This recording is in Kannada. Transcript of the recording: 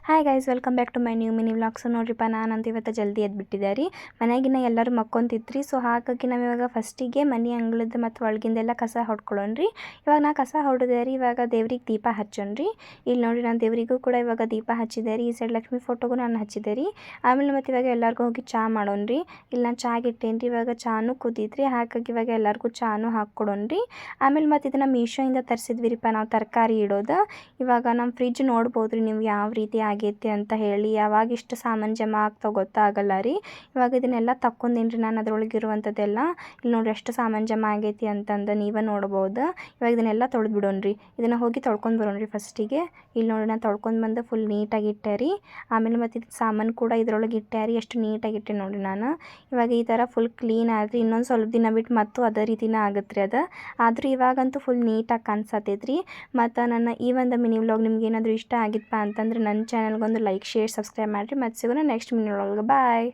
Hi guys, welcome back to my new mini vlog. So ನೋಡ್ರಿಪ್ಪ, ನಾನಂತ ಇವತ್ತು ಜಲ್ದಿ ಎದ್ಬಿಟ್ಟಿದ್ದೆ ರೀ. ಮನೆಯಾಗಿನ ಎಲ್ಲರೂ ಮಕ್ಕೊಂತಿದ್ರಿ. ಸೊ ಹಾಗಾಗಿ ನಾವು ಇವಾಗ ಫಸ್ಟಿಗೆ ಮನೆ ಅಂಗಳದ ಮತ್ತು ಒಳಗಿಂದೆಲ್ಲ ಕಸ ಹೊಡ್ಕೊಳ್ಳೋಣ್ರಿ. ಇವಾಗ ನಾ ಕಸ ಹೊಡೆದೆ ರೀ. ಇವಾಗ ದೇವ್ರಿಗೆ ದೀಪ ಹಚ್ಚೋಣ್ರಿ. ಇಲ್ಲಿ ನೋಡಿರಿ, ನಾನು ದೇವರಿಗೂ ಕೂಡ ಇವಾಗ ದೀಪ ಹಚ್ಚಿದೆ ರೀ. ಈ ಸೈಡ್ ಲಕ್ಷ್ಮಿ ಫೋಟೋಗೂ ನಾನು ಹಚ್ಚಿದೆ ರೀ. ಆಮೇಲೆ ಮತ್ತು ಇವಾಗ ಎಲ್ಲರಿಗೂ ಹೋಗಿ ಚಾ ಮಾಡೋಣ್ರಿ. ಇಲ್ಲಿ ನಾನು ಚಾಗೆ ಇಟ್ಟೇನಿ ರೀ. ಇವಾಗ ಚಾನು ಕುದೀತ್ರಿ. ಹಾಗಾಗಿ ಇವಾಗ ಎಲ್ಲರಿಗೂ ಚಾನು ಹಾಕ್ಕೊಡೋಣ್ರಿ. ಆಮೇಲೆ ಮತ್ತು ಇದನ್ನು ಮೀಶೋಯಿಂದ ತರಿಸಿದ್ವಿ ರೀಪ್ಪ ನಾವು ತರಕಾರಿ ಇಡೋದು. ಇವಾಗ ನಮ್ಮ ಫ್ರಿಜ್ ನೋಡ್ಬೋದು ರೀ ನೀವು ಯಾವ ರೀತಿ ಆಗೈತಿ ಅಂತ ಹೇಳಿ. ಯಾವಾಗ ಇಷ್ಟು ಸಾಮಾನು ಜಮಾ ಆಗ್ತಾವೆ ಗೊತ್ತಾಗಲ್ಲ ರೀ. ಇವಾಗ ಇದನ್ನೆಲ್ಲ ತಕ್ಕೊಂಡೇನಿ ರೀ ನಾನು, ಅದರೊಳಗಿರುವಂಥದ್ದೆಲ್ಲ. ಇಲ್ಲಿ ನೋಡ್ರಿ ಎಷ್ಟು ಸಾಮಾನು ಜಮಾ ಆಗೈತಿ ಅಂತಂದು ನೀವೇ ನೋಡ್ಬೋದು. ಇವಾಗ ಇದನ್ನೆಲ್ಲ ತೊಳೆದು ಬಿಡೋಣ್ರಿ. ಇದನ್ನು ಹೋಗಿ ತೊಳ್ಕೊಂಡು ಬರೋಣ್ರಿ ಫಸ್ಟಿಗೆ. ಇಲ್ಲಿ ನೋಡಿ, ನಾನು ತೊಳ್ಕೊಂಡು ಬಂದು ಫುಲ್ ನೀಟಾಗಿ ಇಟ್ಟೆ ರೀ. ಆಮೇಲೆ ಮತ್ತು ಇದು ಸಾಮಾನು ಕೂಡ ಇದರೊಳಗೆ ಇಟ್ಟೆ ರೀ. ಎಷ್ಟು ನೀಟಾಗಿ ಇಟ್ಟೆ ನೋಡಿ ನಾನು. ಇವಾಗ ಈ ಥರ ಫುಲ್ ಕ್ಲೀನ್ ಆದ್ರಿ. ಇನ್ನೊಂದು ಸ್ವಲ್ಪ ದಿನ ಬಿಟ್ಟು ಮತ್ತು ಅದೇ ರೀತಿನೇ ಆಗುತ್ತೆ ರೀ ಅದು. ಆದರೂ ಇವಾಗಂತೂ ಫುಲ್ ನೀಟಾಗಿ ಕಾಣಿಸತೈತೆ ರೀ. ಮತ್ತು ನನ್ನ ಈ ಒಂದು ಮಿನಿ ವ್ಲಾಗ್ ನಿಮ್ಗೆ ಏನಾದರೂ ಇಷ್ಟ ಆಗಿತ್ತಪ್ಪ ಅಂತಂದ್ರೆ ನನ್ನ ಚಾನಲ್ಗೊಂದು ಲೈಕ್, ಶೇರ್, ಸಬ್ಸ್ಕ್ರೈಬ್ ಮಾಡಿರಿ. ಮತ್ತು ಸಿಗೋಣ ನೆಕ್ಸ್ಟ್ ಮಿನಿ ವ್ಲಾಗ್. ಬಾಯ್.